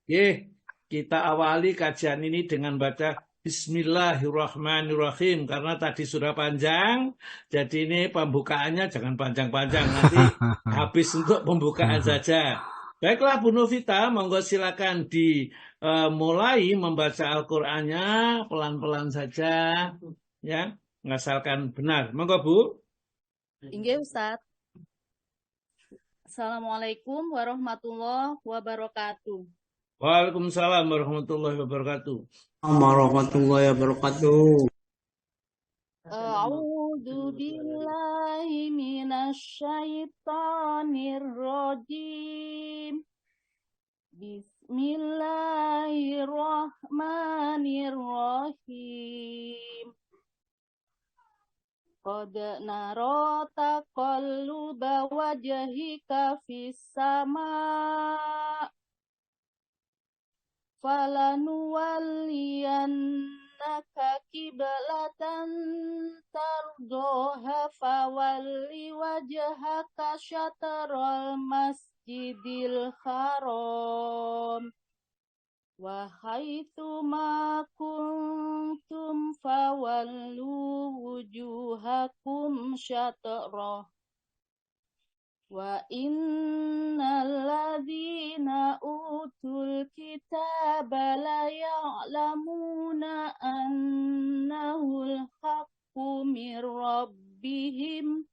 Kita awali kajian ini dengan baca Bismillahirrahmanirrahim karena tadi sudah panjang, jadi ini pembukaannya jangan panjang-panjang, nanti habis untuk pembukaan saja. Baiklah Bu Novita, monggo silakan dimulai membaca Al-Qur'annya pelan-pelan saja, ya, ngasalkan benar. Monggo Bu. Inggih Ustaz. Assalamualaikum warahmatullahi wabarakatuh. Waalaikumsalam warahmatullahi wabarakatuh. Warahmatullahi wabarakatuh. A'udzu billahi minasyaitonir rajim. Bismillahirrahmanirrahim. Qad nara taqalluba wajhika fis sama' falanuwalliyannaka qiblatan tardoha fawalli wajhaka syatral masjidil haram wa haitsu ma kuntum fawallu wujuhakum syatrah wa innal ladzina utul kitaba la ya'lamuna annahul haqqu mir rabbihim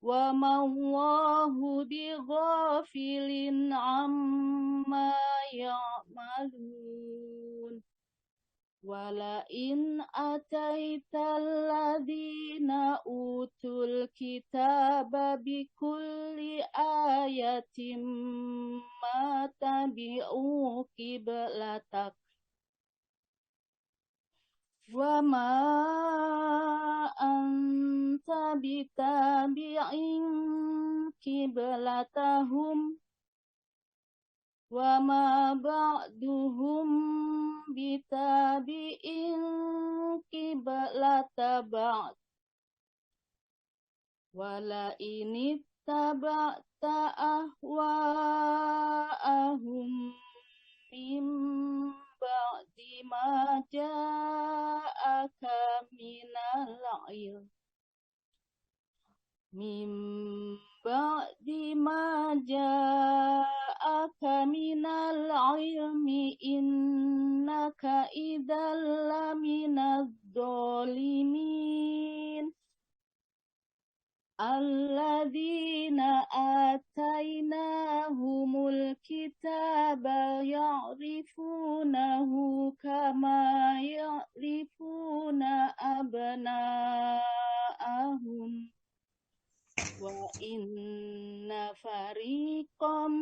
wa ma Allahu bighafilin amma ya'malun wala in ataital ladzina utul kitaba bikulli ayatin ma tabi'u qiblatak wa ma anta bitabi'in qiblatahum wa ma ba'duhum bitabi'in qiblata ba'd wala ini taba'ta ahwa'ahum min ba'di ma ja'aka minal ilm min ba'di ma ja'aka minal ilmi innaka idzal laminadh dhalimin alladzina atainahumul kitaba ya'rifunahu kama ya'rifuna abna'ahum wa inna fariqam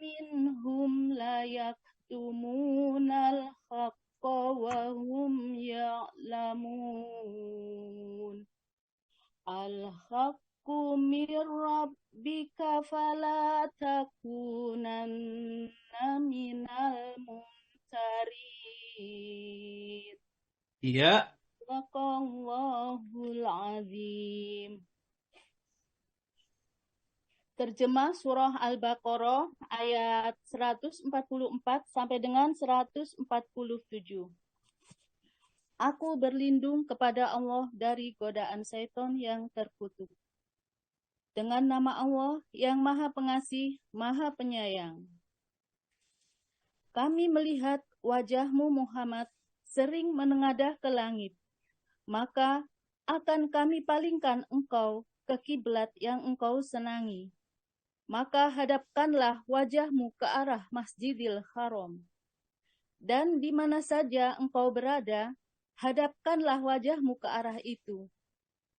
minhum la yaktumunal haqqa wa hum ya'lamun al-haqqu mir rabbika fala takunanna minal mumtarin. Iya. Sadaqallahul azim. Terjemah surah Al-Baqarah ayat 144 sampai dengan 147. Aku berlindung kepada Allah dari godaan syaitan yang terkutuk. Dengan nama Allah yang Maha Pengasih, Maha Penyayang. Kami melihat wajahmu Muhammad sering menengadah ke langit. Maka akan kami palingkan engkau ke kiblat yang engkau senangi. Maka hadapkanlah wajahmu ke arah Masjidil Haram. Dan di mana saja engkau berada, hadapkanlah wajahmu ke arah itu.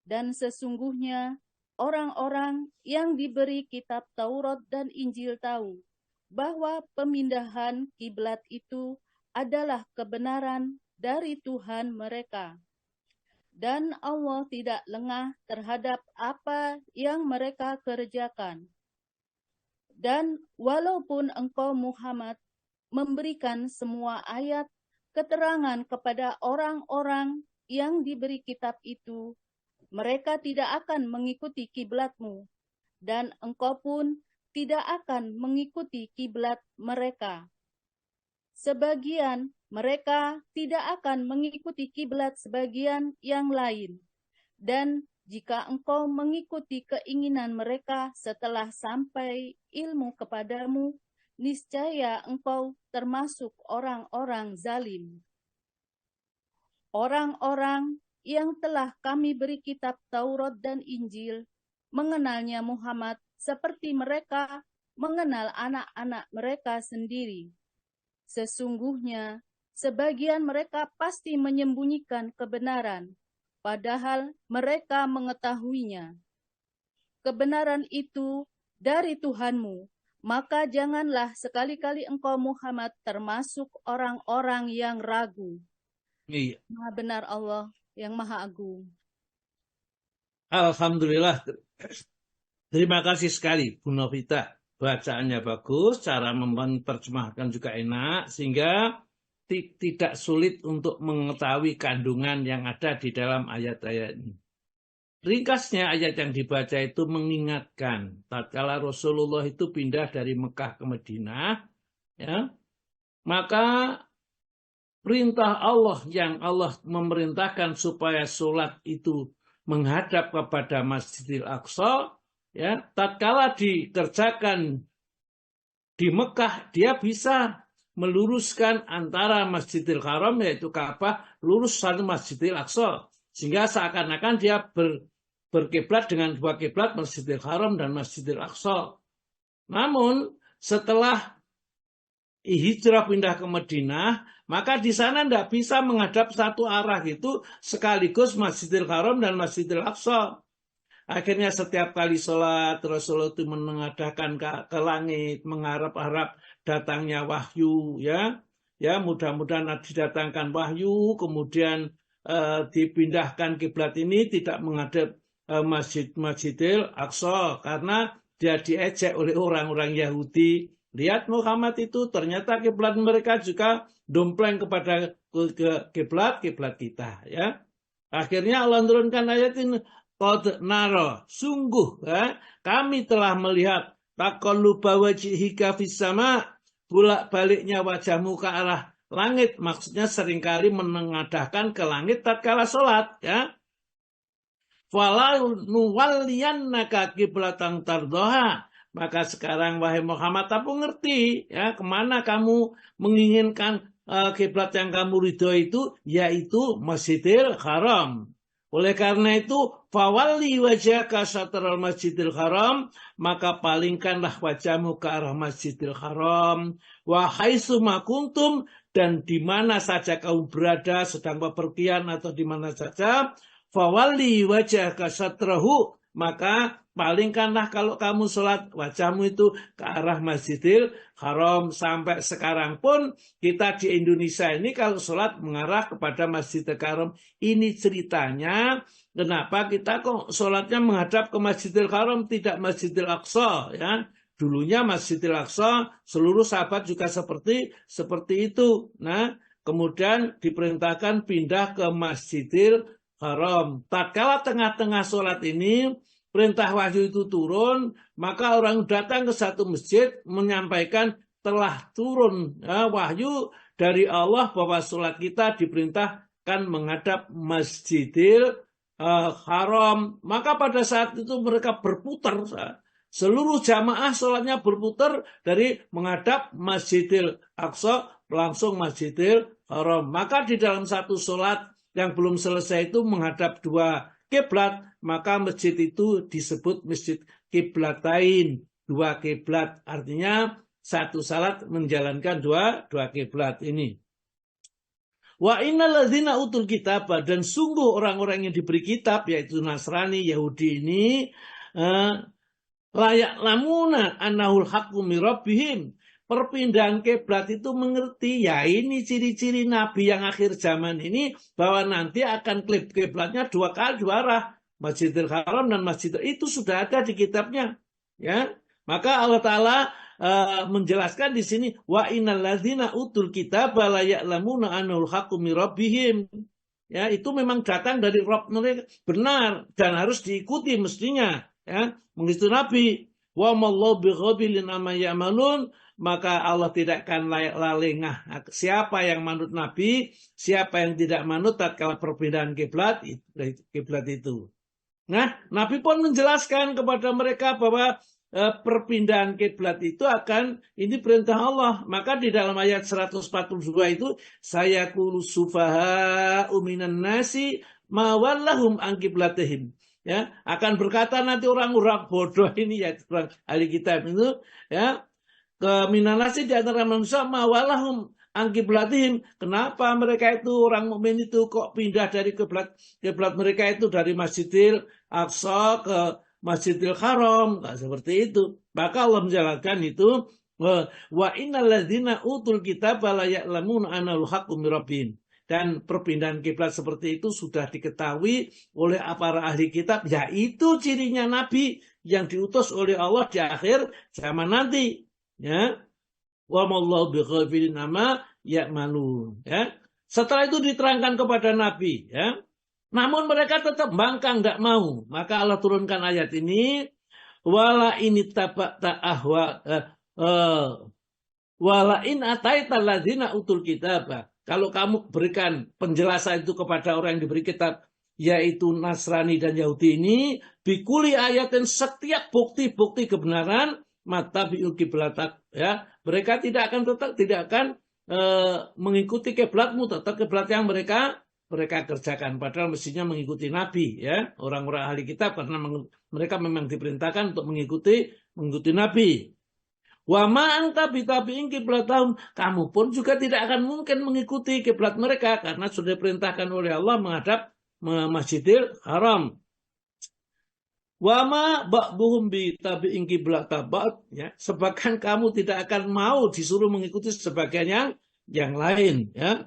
Dan sesungguhnya orang-orang yang diberi kitab Taurat dan Injil tahu bahwa pemindahan kiblat itu adalah kebenaran dari Tuhan mereka. Dan Allah tidak lengah terhadap apa yang mereka kerjakan. Dan walaupun engkau Muhammad memberikan semua ayat keterangan kepada orang-orang yang diberi kitab itu, mereka tidak akan mengikuti kiblatmu, dan engkau pun tidak akan mengikuti kiblat mereka. Sebagian mereka tidak akan mengikuti kiblat sebagian yang lain. Dan jika engkau mengikuti keinginan mereka setelah sampai ilmu kepadamu, niscaya engkau termasuk orang-orang zalim. Orang-orang yang telah kami beri kitab Taurat dan Injil mengenalnya Muhammad seperti mereka mengenal anak-anak mereka sendiri. Sesungguhnya, sebagian mereka pasti menyembunyikan kebenaran, padahal mereka mengetahuinya. Kebenaran itu dari Tuhanmu, maka janganlah sekali-kali engkau Muhammad termasuk orang-orang yang ragu. Iya. Maha benar Allah yang Maha Agung. Alhamdulillah. Terima kasih sekali Bu Novita. Bacaannya bagus, cara menerjemahkan juga enak, sehingga tidak sulit untuk mengetahui kandungan yang ada di dalam ayat-ayat ini. Ringkasnya ayat yang dibaca itu mengingatkan tatkala Rasulullah itu pindah dari Mekah ke Madinah, ya, maka perintah Allah yang Allah memerintahkan supaya sholat itu menghadap kepada Masjidil Aqsa, ya, tatkala dikerjakan di Mekah, dia bisa meluruskan antara Masjidil Haram yaitu Ka'bah lurus satu Masjidil Aqsa, sehingga seakan-akan dia berkiblat dengan dua kiblat, Masjidil Haram dan Masjidil Aqsa. Namun setelah hijrah pindah ke Madinah, maka di sana tidak bisa menghadap satu arah itu sekaligus Masjidil Haram dan Masjidil Aqsa. Akhirnya setiap kali sholat Rasulullah itu menengadahkan ke langit, mengharap-harap datangnya wahyu, ya mudah-mudahan didatangkan wahyu, kemudian dipindahkan kiblat ini tidak menghadap Masjidil Aqsa karena dia diejek oleh orang-orang Yahudi. Lihat Muhammad itu ternyata kiblat mereka juga dompleng kepada kiblat kita, ya. Akhirnya Allah menurunkan ayat ini, qad nara, sungguh, ya, kami telah melihat taqalluba wajhika fis sama, bolak-baliknya wajahmu ke arah langit, maksudnya seringkali menengadahkan ke langit tatkala salat, ya. Fala nuwalliyannaka qiblatan tardoha, maka sekarang wahai Muhammad, aku ngerti, ya, kemana kamu menginginkan kiblat yang kamu ridho itu, yaitu Masjidil Haram. Oleh karena itu, fawalli wajhaka syatral Masjidil Haram, maka palingkanlah wajahmu ke arah Masjidil Haram. Wa haitsu ma kuntum, dan di mana saja kamu berada, sedang bepergian atau di mana saja, fawalli wajhaka syatrahu, maka palingkanlah kalau kamu sholat wajahmu itu ke arah Masjidil Haram. Sampai sekarang pun kita di Indonesia ini kalau sholat mengarah kepada Masjidil Haram. Ini ceritanya kenapa kita kok sholatnya menghadap ke Masjidil Haram, tidak Masjidil Aqsa, ya. Dulunya Masjidil Aqsa, seluruh sahabat juga seperti itu. Nah, kemudian diperintahkan pindah ke Masjidil Haram. Tatkala tengah-tengah sholat ini perintah wahyu itu turun, maka orang datang ke satu masjid menyampaikan telah turun, ya, wahyu dari Allah bahwa sholat kita diperintahkan menghadap Masjidil Haram. Maka pada saat itu mereka berputar, seluruh jamaah sholatnya berputar dari menghadap Masjidil Aqsa langsung Masjidil Haram. Maka di dalam satu sholat yang belum selesai itu menghadap dua kiblat, maka masjid itu disebut masjid kiblatain, dua kiblat. Artinya satu salat menjalankan dua kiblat ini. Wa innal ladzina utul kitab, dan sungguh orang-orang yang diberi kitab yaitu Nasrani, Yahudi ini layak lamuna annahul haqqu mir rabbihim. Perpindahan kiblat itu mengerti, ya ini ciri-ciri Nabi yang akhir zaman ini, bahwa nanti akan kiblatnya dua kali, dua arah, Masjidil Haram dan Masjidil, itu sudah ada di kitabnya, ya. Maka Allah Ta'ala menjelaskan di sini, wa innal ladzina utul kitaba la ya'lamuna annahul haqqu mir rabbihim. Ya, itu memang datang dari Rabb mereka, benar dan harus diikuti mestinya, ya, mengikuti Nabi. Wa mallahu bighafilin amma ya'malun, maka Allah tidak akan lalengah siapa yang manut Nabi, siapa yang tidak manut tatkala perpindahan kiblat itu. Nah, Nabi pun menjelaskan kepada mereka bahwa perpindahan kiblat itu ini perintah Allah. Maka di dalam ayat 142 itu, saya qulu sufaha minan nasi ma wallahum an qiblatihim. Ya, akan berkata nanti orang-orang bodoh ini, ya orang ahli kitab itu, ya, minan nasi di antara manusia ma wallahum an qiblatihim. Kenapa mereka itu orang mukmin itu kok pindah dari kiblat mereka itu dari Masjidil Aqsa ke Masjidil Haram, nggak seperti itu. Maka Allah menjelaskan itu, wa innal ladzina utul kitaba la ya'lamuna annal haqqu mir rabbihim. Dan perpindahan kiblat seperti itu sudah diketahui oleh para ahli kitab, yaitu cirinya Nabi yang diutus oleh Allah di akhir zaman nanti. Ya, wa mallahu bighafilin amma ya'malun. Ya. Setelah itu diterangkan kepada Nabi, ya. Namun mereka tetap bangkang, tidak mau. Maka Allah turunkan ayat ini, wala ini tabata ahwa wala in ataita ladzina utul kitab. Kalau kamu berikan penjelasan itu kepada orang yang diberi kitab, yaitu Nasrani dan Yahudi ini, bikuli ayatin, setiap bukti-bukti kebenaran, mata biul kiblatak, ya, mereka tidak akan mengikuti kiblatmu, tetap kiblat yang mereka kerjakan, padahal mestinya mengikuti Nabi, ya, orang-orang ahli kitab, karena mereka memang diperintahkan untuk mengikuti Nabi. Wa ma anta bitabi'in qiblatahum, kamu pun juga tidak akan mungkin mengikuti kiblat mereka karena sudah diperintahkan oleh Allah menghadap Masjidil Haram. Wa ma ba'duhum bitabi'in qiblatah ba'd, ya, sebabkan kamu tidak akan mau disuruh mengikuti sebagian yang lain, ya.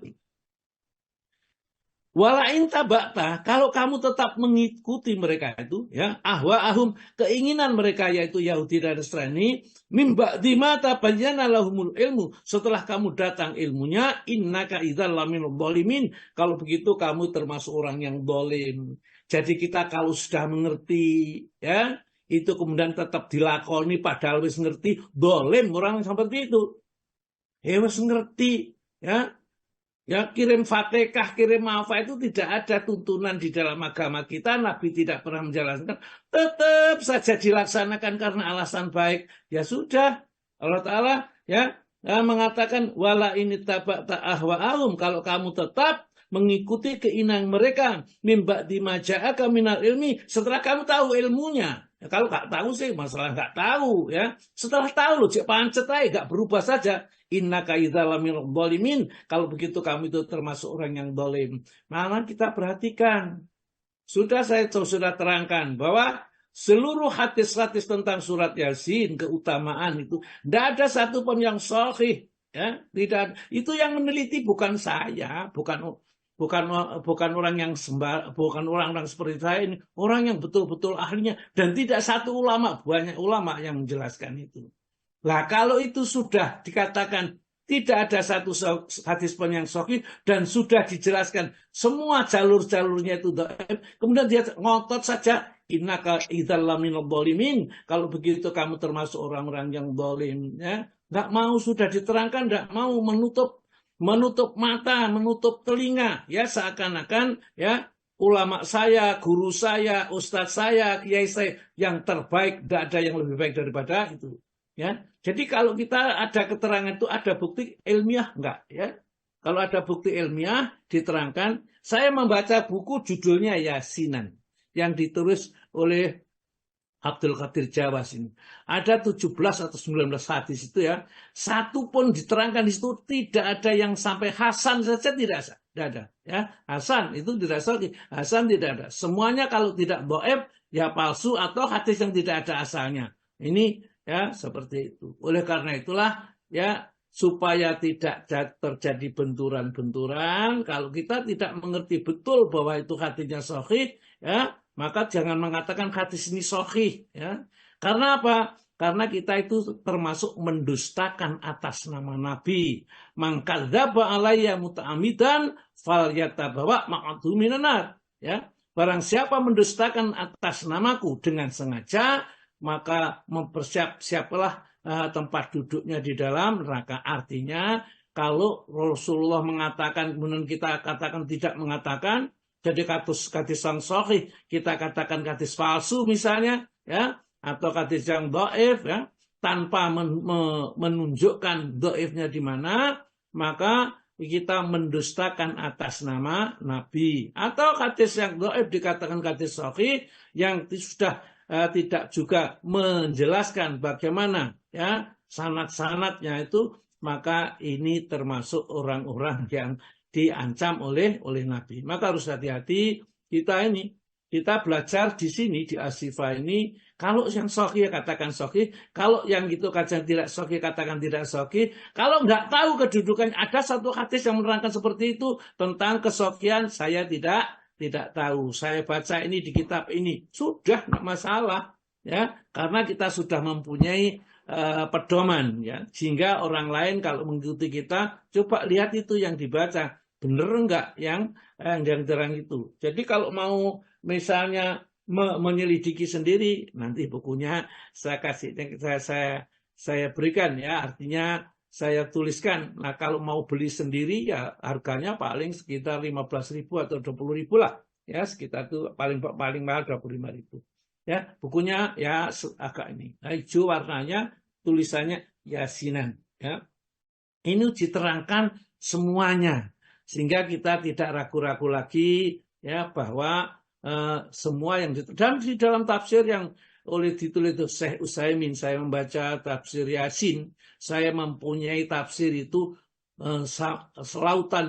Walain tabakta, kalau kamu tetap mengikuti mereka itu, ya, ahwa'ahum, keinginan mereka yaitu Yahudi dan Nasrani, min ba'di ma tabayyana lahumul ilmu, setelah kamu datang ilmunya, innaka idzal laminul dzalimin, kalau begitu kamu termasuk orang yang zalim. Jadi kita kalau sudah mengerti, ya, itu kemudian tetap dilakoni padahal wis ngerti, zalim orang seperti itu. Wis ngerti, ya. Ya, kirim Fatihah, kirim Mafa itu tidak ada tuntunan di dalam agama kita. Nabi tidak pernah menjelaskan. Tetap saja dilaksanakan karena alasan baik. Ya sudah, Allah Ta'ala, ya, mengatakan, wala ini tabak ta'ahwa'ahum, kalau kamu tetap mengikuti keinginan mereka, mimba dimaja'aka minal ilmi, setelah kamu tahu ilmunya. Ya, kalau nggak tahu sih, masalah nggak tahu, ya. Setelah tahu loh, cek pancet aja, nggak berubah saja. Innaka idzal laminal dzalimin, kalau begitu kamu itu termasuk orang yang zalim. Malah kita perhatikan, sudah terangkan bahwa seluruh hadis-hadis tentang surat Yasin, keutamaan itu, tidak ada satupun yang sahih, ya, tidak. Itu yang meneliti bukan saya, bukan orang yang bukan orang-orang seperti saya ini, orang yang betul-betul ahlinya, dan tidak satu ulama, banyak ulama yang menjelaskan itu. Nah, kalau itu sudah dikatakan tidak ada satu hadis pun yang sahih dan sudah dijelaskan semua jalur-jalurnya itu dhaif, kemudian dia ngotot saja, innaka idzal laminal dzalimin, kalau begitu kamu termasuk orang-orang yang zalim, ya. Enggak mau, sudah diterangkan, enggak mau, menutup mata, menutup telinga, ya, seakan-akan, ya, ulama saya, guru saya, ustadz saya, kiai saya yang terbaik, tidak ada yang lebih baik daripada itu. Ya, jadi kalau kita ada keterangan itu, ada bukti ilmiah enggak, ya? Kalau ada bukti ilmiah diterangkan. Saya membaca buku judulnya Yasinan yang ditulis oleh Abdul Qadir Jawas ini. Ada 17 atau 19 hadis itu, ya. Satu pun diterangkan di situ, tidak ada yang sampai Hasan saja tidak ada, ya. Hasan itu tidak sahih, Hasan tidak ada. Semuanya kalau tidak dhaif ya palsu atau hadis yang tidak ada asalnya. Ini, ya, seperti itu. Oleh karena itulah, ya, supaya tidak terjadi benturan-benturan, kalau kita tidak mengerti betul bahwa itu hadisnya sahih, ya, maka jangan mengatakan hadis ini sahih, ya. Karena apa? Karena kita itu termasuk mendustakan atas nama Nabi. Man kadzdzaba alayya muta'ammidan falyatabawa maq'adahu minan nar, ya. Barang siapa mendustakan atas namaku dengan sengaja, maka mempersiapkanlah tempat duduknya di dalam neraka. Artinya kalau Rasulullah mengatakan, kemudian kita katakan tidak mengatakan, jadi hadis yang sahih kita katakan hadis palsu misalnya, ya, atau hadis yang dhaif, ya, tanpa menunjukkan dhaifnya di mana, maka kita mendustakan atas nama Nabi. Atau hadis yang dhaif dikatakan hadis sahih yang sudah tidak juga menjelaskan bagaimana, ya, sanad-sanadnya itu, maka ini termasuk orang-orang yang diancam oleh Nabi. Maka harus hati-hati kita belajar di sini di Ashifa ini. Kalau yang sahih katakan sahih, kalau yang itu kajian tidak sahih katakan tidak sahih. Kalau nggak tahu kedudukannya, ada satu hadis yang menerangkan seperti itu tentang kesahihan, saya tidak tahu. Saya baca ini di kitab ini, sudah nggak masalah, ya, karena kita sudah mempunyai pedoman, ya, sehingga orang lain kalau mengikuti kita, coba lihat itu yang dibaca benar enggak yang terang itu. Jadi kalau mau misalnya menyelidiki sendiri, nanti bukunya saya kasih, saya berikan, ya, artinya saya tuliskan. Nah, kalau mau beli sendiri, ya harganya paling sekitar 15.000 atau 20.000 lah, ya, sekitar itu paling mahal 25.000. Ya, bukunya ya agak ini, hijau warnanya, tulisannya Yasinan, ya. Ini diterangkan semuanya sehingga kita tidak ragu-ragu lagi, ya, bahwa semua yang dan di dalam tafsir yang oleh ditulis itu Syekh Utsaimin, saya membaca tafsir Yasin, saya mempunyai tafsir itu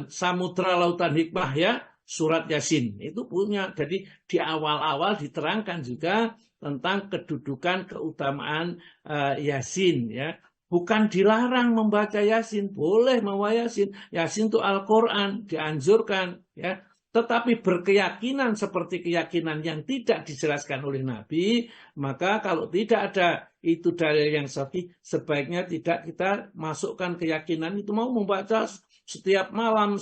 samudra lautan hikmah, ya, surat Yasin itu punya. Jadi di awal-awal diterangkan juga tentang kedudukan keutamaan Yasin, ya. Bukan dilarang membaca Yasin, boleh membaca Yasin. Yasin itu Al-Quran, dianjurkan, ya. Tetapi berkeyakinan seperti keyakinan yang tidak dijelaskan oleh Nabi, maka kalau tidak ada itu dalil yang sahih, sebaiknya tidak kita masukkan keyakinan itu mau membaca setiap malam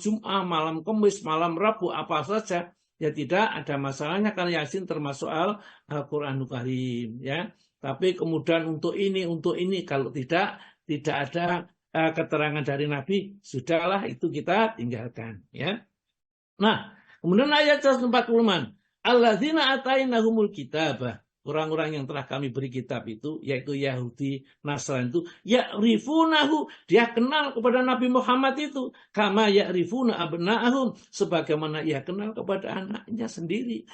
Jum'ah, malam Kamis, malam Rabu, apa saja. Ya tidak ada masalahnya karena Yasin termasuk Al-Quranul Karim, ya. Tapi kemudian untuk ini kalau tidak ada keterangan dari Nabi, sudahlah itu kita tinggalkan, ya. Nah, kemudian ayat 140, alladzina atainahumul kitabah, orang-orang yang telah kami beri kitab itu, yaitu Yahudi, Nasrani itu, ya'rifunahu, dia kenal kepada Nabi Muhammad itu, kama ya'rifuna abna'ahum, sebagaimana ia kenal kepada anaknya sendiri.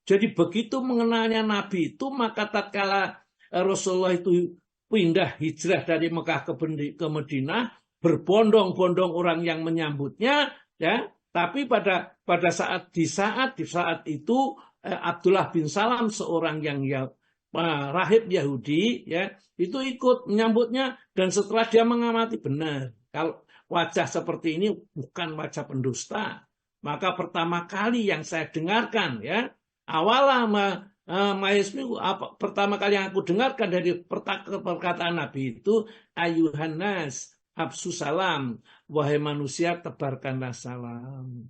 Jadi begitu mengenalnya Nabi itu, maka tatkala Rasulullah itu pindah hijrah dari Mekah ke Madinah, berbondong-bondong orang yang menyambutnya, ya. Tapi pada saat itu Abdullah bin Salam, seorang yang rahib Yahudi, ya, itu ikut menyambutnya, dan setelah dia mengamati, benar kalau wajah seperti ini bukan wajah pendusta. Maka pertama kali yang saya dengarkan, ya, pertama kali yang aku dengarkan dari perkataan Nabi itu, ayuhan nas absu salam, wahai manusia tebarkanlah salam,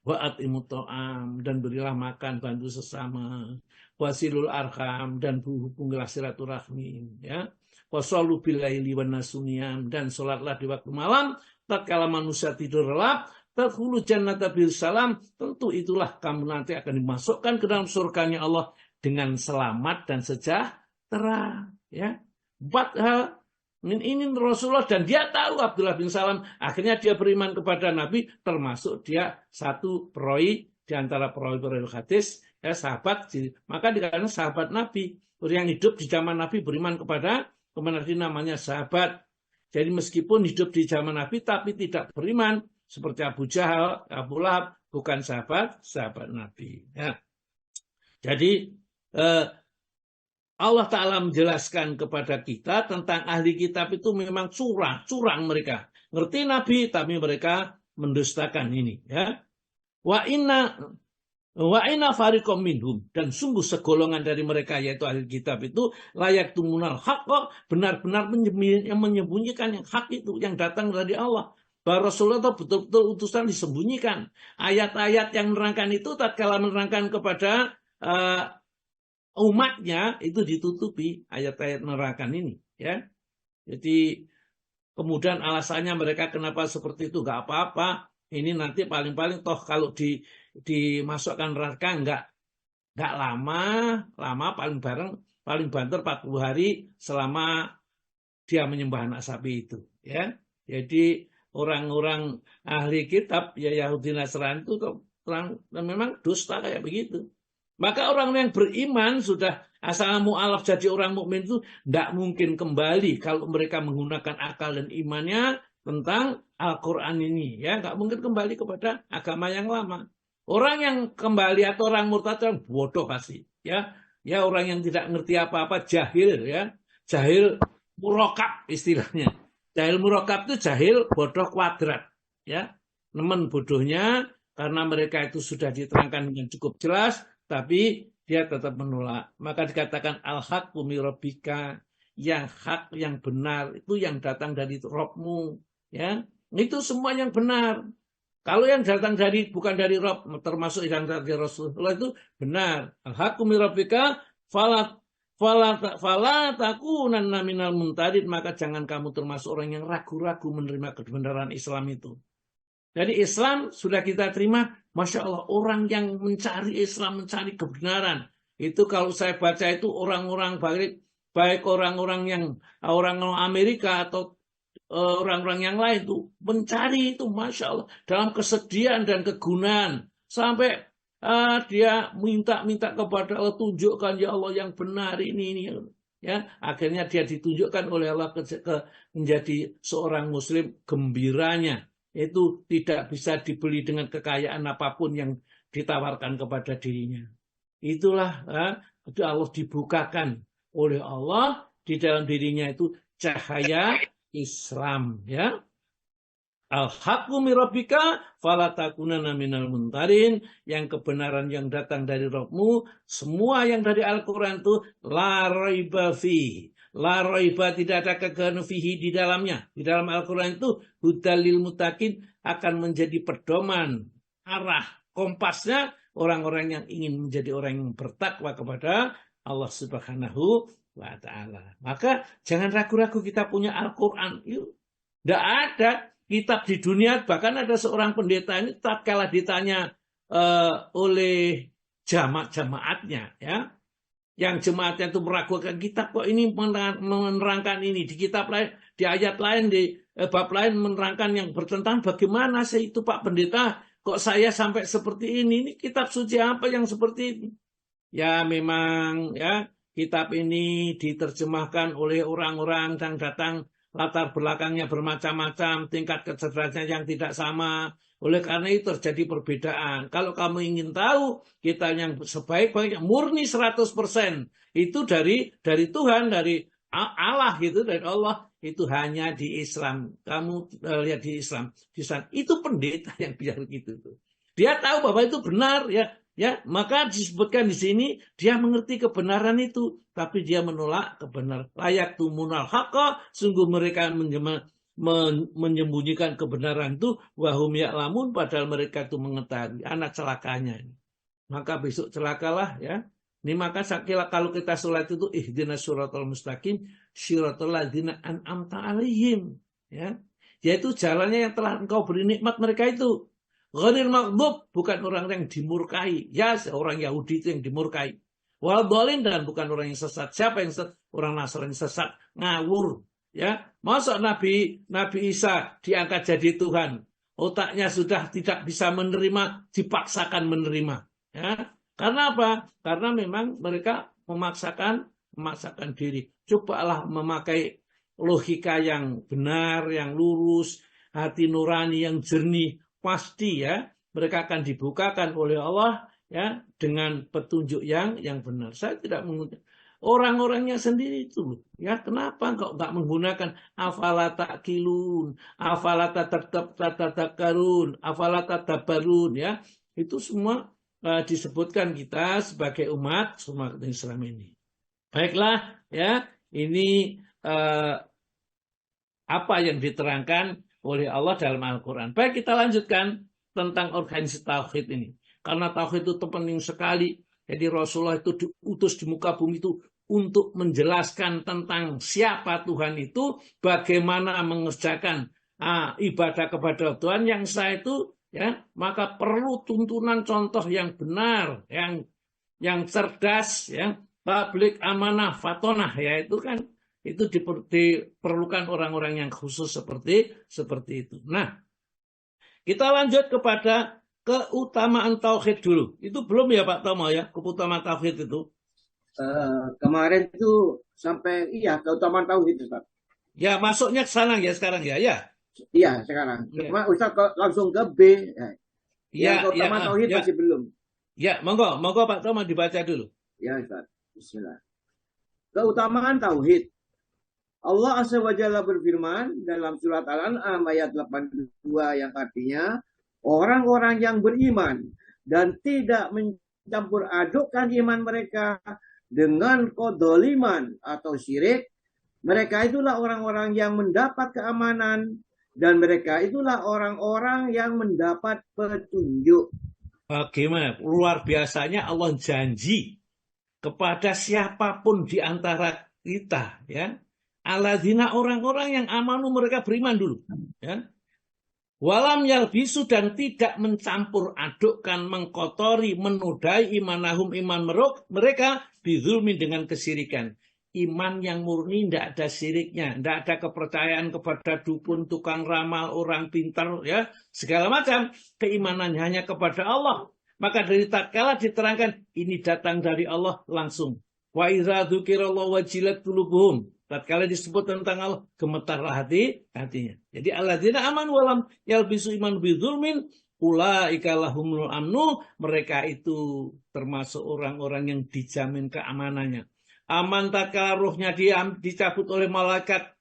wa'atimut ta'am, dan berilah makan, bantu sesama, wasilul arham, dan hubungilah silaturahmi, ya, wasallu billaili wan nasuniyam, dan sholatlah di waktu malam tatkala manusia tidur relap, tadkhulu jannata bil salam, tentu itulah kamu nanti akan dimasukkan ke dalam surganya Allah dengan selamat dan sejahtera, ya. 4 hal ini Rasulullah, dan dia tahu Abdullah bin Salam, akhirnya dia beriman kepada Nabi, termasuk dia satu perawi di antara perawi hadis, ya, sahabat. Maka dikatakan sahabat Nabi, orang yang hidup di zaman Nabi beriman kepada Nabi, namanya sahabat. Jadi meskipun hidup di zaman Nabi tapi tidak beriman, seperti Abu Jahal, Abu Lahab, bukan sahabat Nabi, ya. Jadi Allah Ta'ala menjelaskan kepada kita tentang ahli kitab itu memang curang mereka. Ngerti Nabi, tapi mereka mendustakan ini, ya. Wa inna fariqam minhum, dan sungguh segolongan dari mereka, yaitu ahli kitab itu, layak tumunal haqqa, benar-benar menyembunyikan yang hak itu, yang datang dari Allah. Bahwa Rasulullah itu betul-betul utusan disembunyikan. Ayat-ayat yang menerangkan itu tatkala menerangkan kepada umatnya itu ditutupi ayat-ayat neraka ini, ya. Jadi kemudian alasannya mereka kenapa seperti itu, nggak apa-apa. Ini nanti paling-paling toh kalau dimasukkan neraka nggak lama paling banter 40 hari selama dia menyembah anak sapi itu, ya. Jadi orang-orang ahli kitab ya Yahudi Nasrani itu memang dusta kayak begitu. Maka orang yang beriman sudah asal mu'alaf jadi orang mukmin itu tidak mungkin kembali kalau mereka menggunakan akal dan imannya tentang Al-Quran ini, ya, nggak mungkin kembali kepada agama yang lama. Orang yang kembali atau orang murtad itu bodoh pasti, ya, orang yang tidak ngerti apa-apa, jahil, ya, jahil murokab istilahnya. Jahil murokab itu jahil bodoh kuadrat, ya, nemen bodohnya karena mereka itu sudah diterangkan dengan cukup jelas, tapi dia tetap menolak. Maka dikatakan al-haqqu min rabbika, yang hak, yang benar itu yang datang dari Rabbmu, ya. Itu semua yang benar. Kalau yang datang bukan dari Rabb, termasuk yang dari Rasulullah itu benar. Al-haqqu min rabbika fala takunanna minal mumtarin, maka jangan kamu termasuk orang yang ragu-ragu menerima kebenaran Islam itu. Jadi Islam sudah kita terima, Masya Allah, orang yang mencari Islam, mencari kebenaran. Itu kalau saya baca itu orang-orang baik orang-orang yang orang Amerika atau orang-orang yang lain itu mencari itu, Masya Allah, dalam kesedihan dan kegunaan. Sampai dia minta kepada Allah, tunjukkan ya Allah yang benar ini. Ya, akhirnya dia ditunjukkan oleh Allah menjadi seorang Muslim. Gembiranya itu tidak bisa dibeli dengan kekayaan apapun yang ditawarkan kepada dirinya. Itulah itu Allah dibukakan oleh Allah di dalam dirinya itu cahaya Islam, ya. Al-haqqu min rabbika fala takunanna minal mumtarin, yang kebenaran yang datang dari Rabbmu, semua yang dari Al-Qur'an itu la raiba fihi. La raiba, tidak ada kegagalan fihi di dalamnya. Di dalam Al-Quran itu hudalil mutakin, akan menjadi pedoman, arah, kompasnya orang-orang yang ingin menjadi orang yang bertakwa kepada Allah Subhanahu wa Ta'ala. Maka jangan ragu-ragu kita punya Al-Quran. Tidak ada kitab di dunia, bahkan ada seorang pendeta ini tatkala ditanya oleh jamaatnya, ya, yang jemaatnya itu meragukan kitab, kok ini menerangkan ini, di kitab lain, di ayat lain, di bab lain menerangkan yang bertentangan, bagaimana sih itu Pak Pendeta, kok saya sampai seperti ini kitab suci apa yang seperti ini? Ya memang, ya, kitab ini diterjemahkan oleh orang-orang yang datang latar belakangnya bermacam-macam, tingkat kecerdasannya yang tidak sama. Oleh karena itu terjadi perbedaan. Kalau kamu ingin tahu kita yang sebaik-baiknya murni 100% itu dari Tuhan, dari Allah gitu, dari Allah, itu hanya di Islam. Kamu lihat di Islam, itu pendeta yang biar gitu tuh. Dia tahu bahwa itu benar, ya, maka disebutkan di sini dia mengerti kebenaran itu, tapi dia menolak kebenaran. Layak tumunal haqqa, sungguh mereka menyembunyikan kebenaran itu, wahum ya'lamun, padahal mereka itu mengetahui. Anak celakanya. Maka besok celakalah, ya. Ini maka kalau kita sholat itu ihdinas siratal mustaqim siratal ladzina an'amta alaihim, ya. Yaitu jalannya yang telah engkau beri nikmat mereka itu. Ghairil maghdub, bukan orang yang dimurkai. Ya, orang Yahudi itu yang dimurkai. Wal dhalin, dan bukan orang yang sesat. Siapa yang sesat? Orang Nasrani sesat, ngawur. Ya, masa Nabi Isa diangkat jadi Tuhan, otaknya sudah tidak bisa menerima, dipaksakan menerima. Ya, karena apa? Karena memang mereka memaksakan diri. Cobalah memakai logika yang benar, yang lurus, hati nurani yang jernih, pasti ya mereka akan dibukakan oleh Allah, ya, dengan petunjuk yang benar. Saya tidak mengundang orang-orangnya sendiri itu, ya, kenapa kok nggak menggunakan afala ta'qilun, afala tatadakkarun, afala tadabbarun, ya, itu semua disebutkan kita sebagai umat Islam ini. Baiklah, ya, ini apa yang diterangkan oleh Allah dalam Al-Quran. Baik, kita lanjutkan tentang organisasi tauhid ini. Karena tauhid itu penting sekali. Jadi Rasulullah itu diutus di muka bumi itu untuk menjelaskan tentang siapa Tuhan itu, bagaimana mengerjakan ibadah kepada Tuhan yang sah itu, ya, maka perlu tuntunan contoh yang benar, yang cerdas, ya, tabligh amanah fatonah, ya itu kan itu diperlukan orang-orang yang khusus seperti itu. Nah, kita lanjut kepada keutamaan tauhid dulu. Itu belum ya Pak Tomo ya, keutamaan tauhid itu. Kemarin itu sampai keutamaan tauhid Ustaz. Ya, masuknya ke sana ya sekarang ya. Iya, sekarang. Ya. Cuma Ustaz langsung ke B. Yang keutamaan tauhid masih belum. Ya, monggo Pak Tomo dibaca dulu. Ya Ustaz. Bismillah. Keutamaan tauhid. Allah Azza wa Jalla berfirman dalam surat Al-An'am ayat 82 yang artinya orang-orang yang beriman dan tidak mencampur adukkan iman mereka dengan kedoliman atau syirik, mereka itulah orang-orang yang mendapat keamanan dan mereka itulah orang-orang yang mendapat petunjuk. Bagaimana? Luar biasanya Allah janji kepada siapapun di antara kita, ya. Alladzina orang-orang yang amanu mereka beriman dulu, ya. Walam yalbisu dan tidak mencampur adukkan, mengkotori, menodai imanahum iman mereka bizulmin dengan kesirikan. Iman yang murni tidak ada siriknya, tidak ada kepercayaan kepada dukun, tukang ramal, orang pintar, ya, segala macam. Keimanannya hanya kepada Allah. Maka dari tatkala diterangkan ini datang dari Allah langsung. Wa idza dzukirallahu wajilat qulubuhum. Tatkala disebut tentang Allah, gemetarlah hatinya. Jadi alladzina amanu walam yalbisu iman bidzulmin ulaika lahumul amnu, mereka itu termasuk orang-orang yang dijamin keamanannya. Aman tatkala ruhnya dicabut oleh malaikat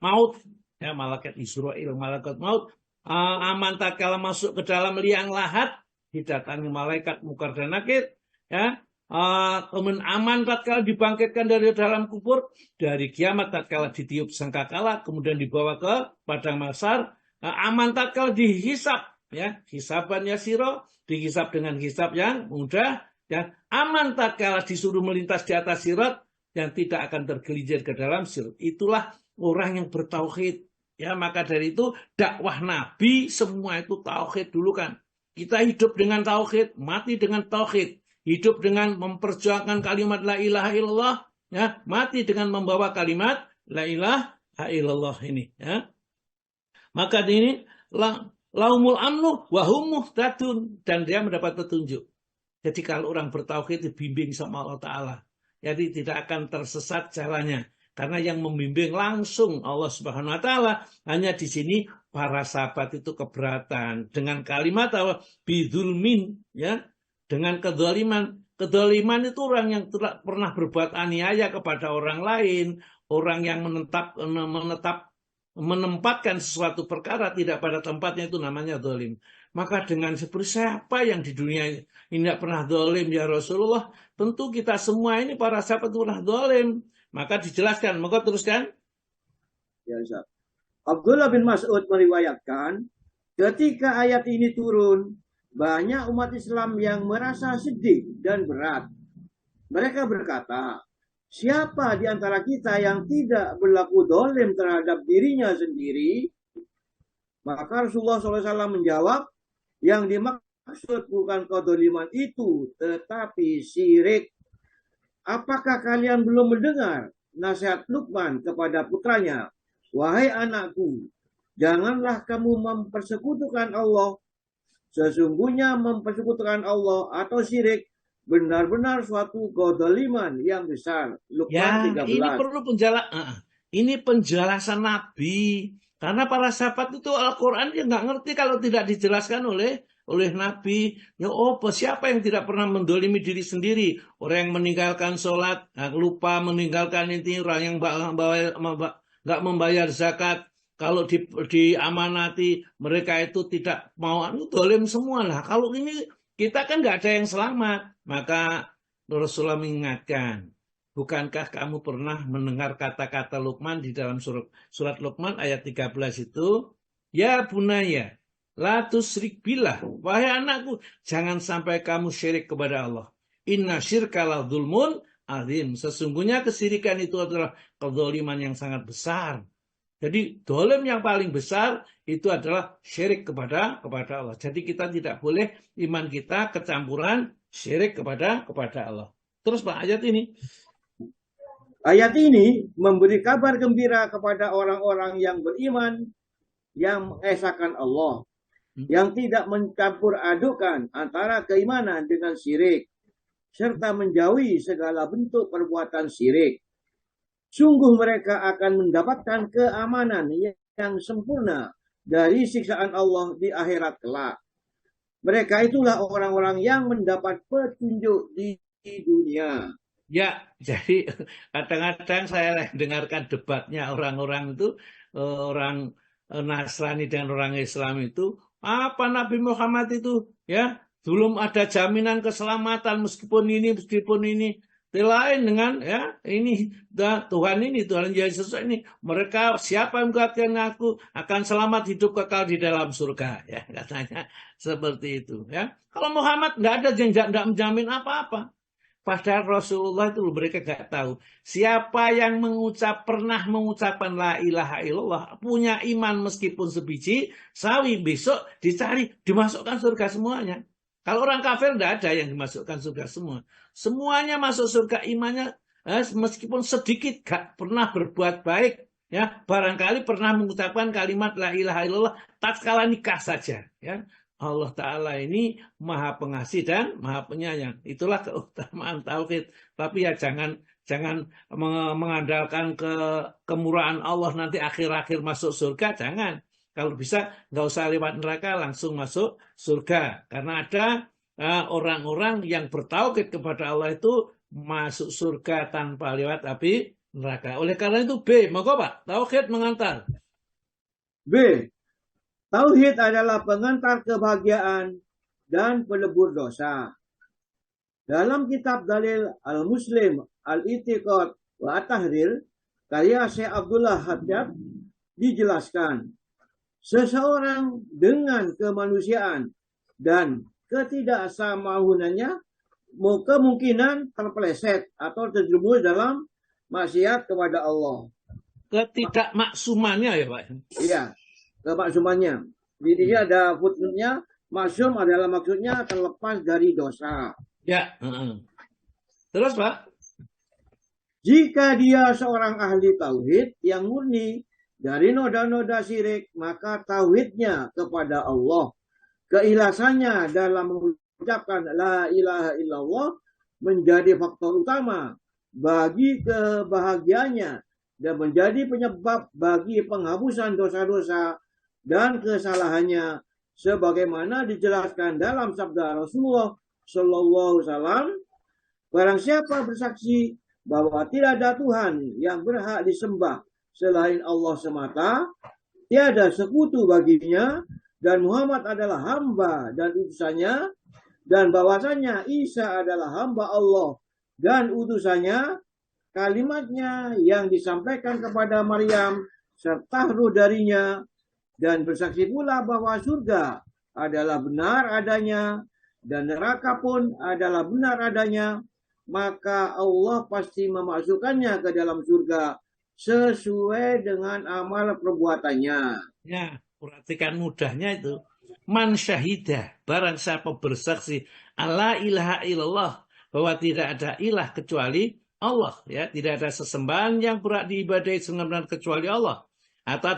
maut, ya, malaikat Israil, malaikat maut. Aman tatkala masuk ke dalam liang lahat, didatangi malaikat Munkar dan Nakir, ya. Kemudian aman tatkala dibangkitkan dari dalam kubur, dari kiamat tatkala ditiup sangkakala, kemudian dibawa ke padang mahsyar. Aman tatkala dihisab, ya, hisaban yasiro, dihisab dengan hisab yang mudah, ya. Aman tatkala disuruh melintas di atas sirat yang tidak akan tergelincir ke dalam sirat. Itulah orang yang bertauhid, ya. Maka dari itu dakwah Nabi semua itu tauhid dulu kan. Kita hidup dengan tauhid, mati dengan tauhid. Hidup dengan memperjuangkan kalimat la ilaha illallah, ya, mati dengan membawa kalimat la ilaha illallah ini, ya. Maka ini laumul amnu wa hum muhtadun, dan dia mendapat petunjuk. Jadi kalau orang bertauhid dibimbing sama Allah Ta'ala, jadi tidak akan tersesat jalannya. Karena yang membimbing langsung Allah Subhanahu Wa Ta'ala. Hanya di sini para sahabat itu keberatan dengan kalimat apa? Bidzulmin, ya. Dengan kedoliman. Kedoliman itu orang yang tidak pernah berbuat aniaya kepada orang lain, orang yang menempatkan sesuatu perkara tidak pada tempatnya, itu namanya dolim. Maka dengan seperti siapa yang di dunia ini tidak pernah dolim ya Rasulullah, tentu kita semua ini para sahabat pernah dolim. Maka dijelaskan, maka teruskan. Ya, Ustaz. Abdullah bin Mas'ud meriwayatkan, ketika ayat ini turun, banyak umat Islam yang merasa sedih dan berat. Mereka berkata, siapa di antara kita yang tidak berlaku dolim terhadap dirinya sendiri? Maka Rasulullah SAW menjawab, yang dimaksud bukan kedoliman itu, tetapi syirik. Apakah kalian belum mendengar nasihat Luqman kepada putranya? Wahai anakku, janganlah kamu mempersekutukan Allah. Sesungguhnya mempersekutukan Allah atau syirik benar-benar suatu kedoliman yang besar. Luqman 13. Ini penjelasan Nabi. Karena para sahabat itu Al-Quran dia nggak ngerti kalau tidak dijelaskan oleh Nabi. Ya siapa yang tidak pernah mendolimi diri sendiri? Orang yang meninggalkan sholat, lupa meninggalkan ini, orang yang nggak membayar zakat. Kalau diamanati mereka itu tidak mau, dolim semua lah. Kalau ini kita kan nggak ada yang selamat. Maka Rasulullah mengingatkan, bukankah kamu pernah mendengar kata-kata Luqman di dalam surat Luqman ayat 13 itu? Ya bunaya, la tusyrik billah. Wahai anakku, jangan sampai kamu syirik kepada Allah. Inna syirka la dzulmun azim. Sesungguhnya kesyirikan itu adalah kezaliman yang sangat besar. Jadi dolim yang paling besar itu adalah syirik kepada Allah. Jadi kita tidak boleh iman kita kecampuran syirik kepada Allah. Terus Pak, ayat ini. Ayat ini memberi kabar gembira kepada orang-orang yang beriman, yang mengesahkan Allah, yang tidak mencampur adukan antara keimanan dengan syirik, serta menjauhi segala bentuk perbuatan syirik. Sungguh mereka akan mendapatkan keamanan yang sempurna dari siksaan Allah di akhirat kelak. Mereka itulah orang-orang yang mendapat petunjuk di dunia. Ya, jadi kadang-kadang saya dengarkan debatnya orang-orang itu, orang Nasrani dan orang Islam itu, apa Nabi Muhammad itu, ya, belum ada jaminan keselamatan meskipun ini. Lain dengan ya ini Tuhan Yesus ini, mereka siapa yang mengatakan aku akan selamat hidup kekal di dalam surga, ya katanya seperti itu, ya. Kalau Muhammad nggak ada yang tidak menjamin apa-apa. Padahal Rasulullah itu mereka nggak tahu siapa yang pernah mengucapkan la ilaha illallah, punya iman meskipun sebiji sawi, besok dicari dimasukkan surga semuanya. Kalau orang kafir tidak ada yang dimasukkan surga semua. Semuanya masuk surga imannya, meskipun sedikit gak pernah berbuat baik, ya barangkali pernah mengucapkan kalimat la ilaha illallah tatkala nikah saja, ya. Allah Ta'ala ini maha pengasih dan maha penyayang. Itulah keutamaan tauhid. Tapi ya jangan mengandalkan kemurahan Allah nanti akhir-akhir masuk surga, jangan. Kalau bisa nggak usah lewat neraka, langsung masuk surga. Karena ada orang-orang yang bertauhid kepada Allah itu masuk surga tanpa lewat api neraka. Oleh karena itu B, monggo Pak, tauhid mengantar. B. Tauhid adalah pengantar kebahagiaan dan pelebur dosa. Dalam kitab Dalil Al-Muslim Al-I'tiqad wa At-Tahrir karya Syekh Abdullah Haddad dijelaskan, seseorang dengan kemanusiaan dan ketidaksamahunannya kemungkinan terpeleset atau terjerumus dalam maksiat kepada Allah. Ketidakmaksumannya ya Pak? Iya, kemaksumannya. Jadi ada footnote-nya, maksum adalah maksudnya terlepas dari dosa. Ya. Terus Pak? Jika dia seorang ahli tauhid yang murni dari noda-noda syirik, maka tauhidnya kepada Allah, keikhlasannya dalam mengucapkan la ilaha illallah menjadi faktor utama bagi kebahagiaannya dan menjadi penyebab bagi penghapusan dosa-dosa dan kesalahannya, sebagaimana dijelaskan dalam sabda Rasulullah Shallallahu Alaihi Wasallam, barang siapa bersaksi bahwa tidak ada Tuhan yang berhak disembah selain Allah semata, tiada sekutu baginya, dan Muhammad adalah hamba dan utusannya, dan bahwasanya Isa adalah hamba Allah dan utusannya, kalimatnya yang disampaikan kepada Maryam serta ruh darinya, dan bersaksi pula bahwa surga adalah benar adanya dan neraka pun adalah benar adanya, maka Allah pasti memasukkannya ke dalam surga sesuai dengan amal perbuatannya. Ya, perhatikan mudahnya itu. Man syahidah, barang siapa bersaksi alla ilaha illallah, bahwa tidak ada ilah kecuali Allah, ya, tidak ada sesembahan yang berhak diibadahi benar kecuali Allah. Atau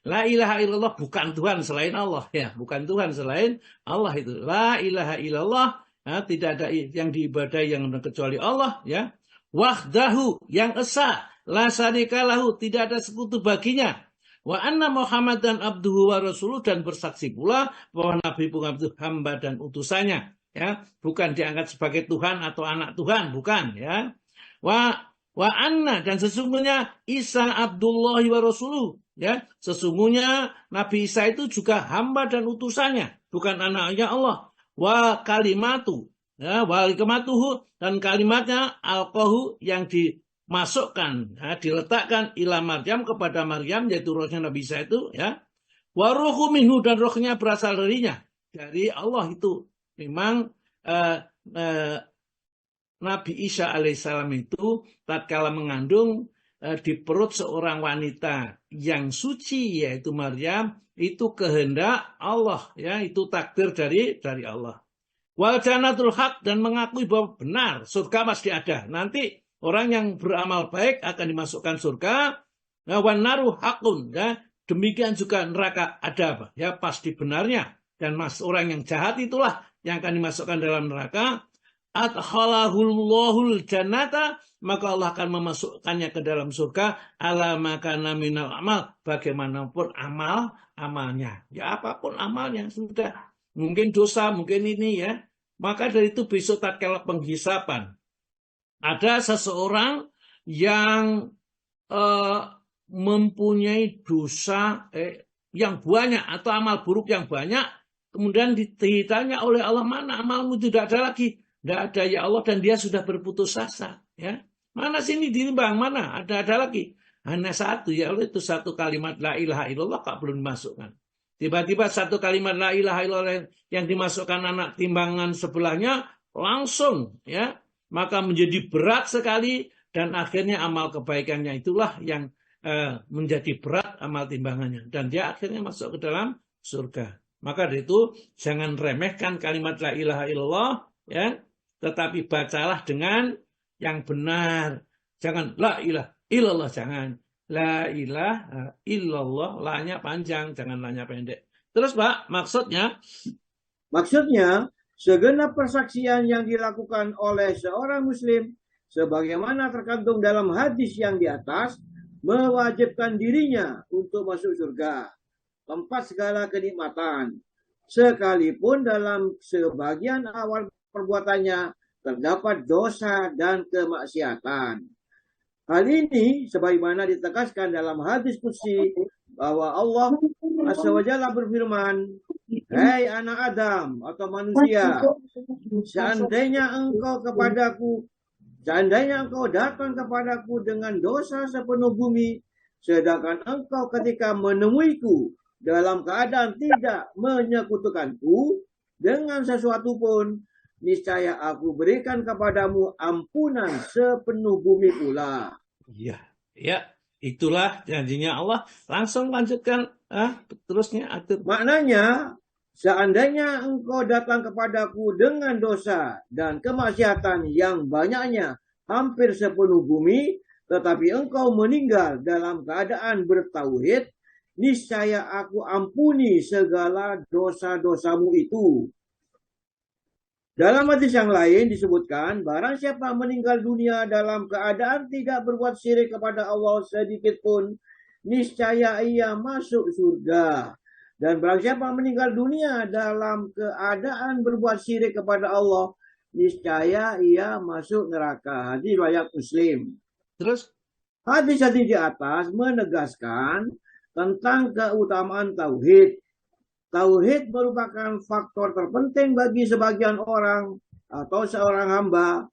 la ilaha illallah, bukan Tuhan selain Allah, ya, bukan Tuhan selain Allah itu. La ilaha illallah, ya, tidak ada yang diibadahi yang benar kecuali Allah, ya. Wahdahu, yang esa, la syarika lahu, tidak ada sekutu baginya. Wa anna Muhammadan abduhu wa rasuluh, dan bersaksi pula bahwa Nabi Muhammad itu hamba dan utusannya, ya, bukan diangkat sebagai Tuhan atau anak Tuhan, bukan, ya. Wa anna, dan sesungguhnya Isa Abdullah wa rasuluh, ya, sesungguhnya Nabi Isa itu juga hamba dan utusannya, bukan anaknya Allah. Wa kalimatu, ya, wa kalimatuhu, dan kalimatnya alqahu, yang dimasukkan, ya, diletakkan ila Maryam, kepada Maryam, yaitu rohnya Nabi Isa itu, ya. Wa ruhu minhu, dan rohnya berasal darinya, dari Allah itu. Memang Nabi Isa alaihissalam itu tatkala mengandung di perut seorang wanita yang suci yaitu Maryam, itu kehendak Allah, ya, itu takdir dari Allah. Wal jannatul haq, dan mengakui bahwa benar surga pasti ada. Nanti orang yang beramal baik akan dimasukkan surga. Wan naru hakun, ya, demikian juga neraka ada, ya, pasti benarnya. Dan orang yang jahat itulah yang akan dimasukkan dalam neraka. Adkhalahul jannata, maka Allah akan memasukkannya ke dalam surga ala makana minal amal, bagaimanapun amalnya, ya, apapun amalnya sudah, mungkin dosa, mungkin ini, ya. Maka dari itu besok tatkala penghisapan ada seseorang yang mempunyai dosa yang banyak atau amal buruk yang banyak, kemudian ditanya oleh Allah, mana amalmu? Tidak ada lagi. Tidak ada, ya Allah, dan dia sudah berputus asa, ya. Mana sini dirimbang, mana ada lagi? Hanya satu, ya Allah, itu satu kalimat la ilaha illallah kok belum dimasukkan. Tiba-tiba satu kalimat la ilaha illallah yang dimasukkan anak timbangan sebelahnya langsung, ya, maka menjadi berat sekali, dan akhirnya amal kebaikannya itulah yang menjadi berat amal timbangannya, dan dia akhirnya masuk ke dalam surga. Maka dari itu jangan remehkan kalimat la ilaha illallah, ya, tetapi bacalah dengan yang benar. Jangan la ilaha illallah, jangan. La ilaha illallah, la-nya panjang, jangan la-nya pendek. Terus Pak, maksudnya? Maksudnya, segenap persaksian yang dilakukan oleh seorang muslim, sebagaimana tercantum dalam hadis yang di atas, mewajibkan dirinya untuk masuk surga, tempat segala kenikmatan, sekalipun dalam sebagian awal perbuatannya terdapat dosa dan kemaksiatan. Hal ini sebagaimana ditegaskan dalam hadis qudsi bahwa Allah Azza wa Jalla berfirman, "Hai anak Adam atau manusia, seandainya engkau datang kepadaku dengan dosa sepenuh bumi, sedangkan engkau ketika menemuiku dalam keadaan tidak menyekutukanku dengan sesuatu pun, niscaya aku berikan kepadamu ampunan sepenuh bumi pula." Ya, ya, itulah janjinya Allah. Langsung lanjutkan, terusnya atur. Maknanya, seandainya engkau datang kepadaku dengan dosa dan kemaksiatan yang banyaknya hampir sepenuh bumi, tetapi engkau meninggal dalam keadaan bertauhid, niscaya aku ampuni segala dosa-dosamu itu. Dalam hadis yang lain disebutkan, barang siapa meninggal dunia dalam keadaan tidak berbuat syirik kepada Allah sedikit pun, niscaya ia masuk surga. Dan barang siapa meninggal dunia dalam keadaan berbuat syirik kepada Allah, niscaya ia masuk neraka. Hadis riwayat Muslim. Terus hadis di atas menegaskan tentang keutamaan tauhid. Tauhid merupakan faktor terpenting bagi sebagian orang atau seorang hamba.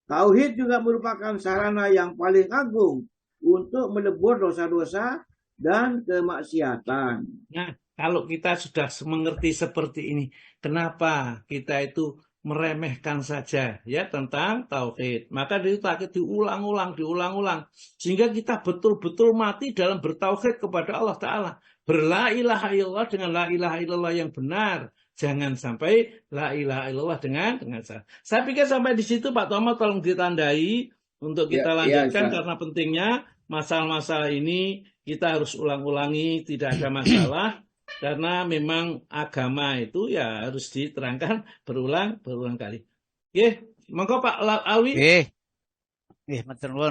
Tauhid juga merupakan sarana yang paling agung untuk melebur dosa-dosa dan kemaksiatan. Nah, kalau kita sudah mengerti seperti ini, kenapa kita itu meremehkan saja, ya, tentang tauhid? Maka itu diulang-ulang, sehingga kita betul-betul mati dalam bertauhid kepada Allah Ta'ala. Berla ilaha illallah dengan la ilaha illallah yang benar. Jangan sampai la ilaha illallah dengan salah. Saya pikir sampai di situ Pak Tomo, tolong ditandai untuk kita lanjutkan, karena pentingnya masalah-masalah ini kita harus ulang-ulangi, tidak ada masalah. Karena memang agama itu ya harus diterangkan berulang kali. Oke, monggo Pak Alwi. Matur nuwun.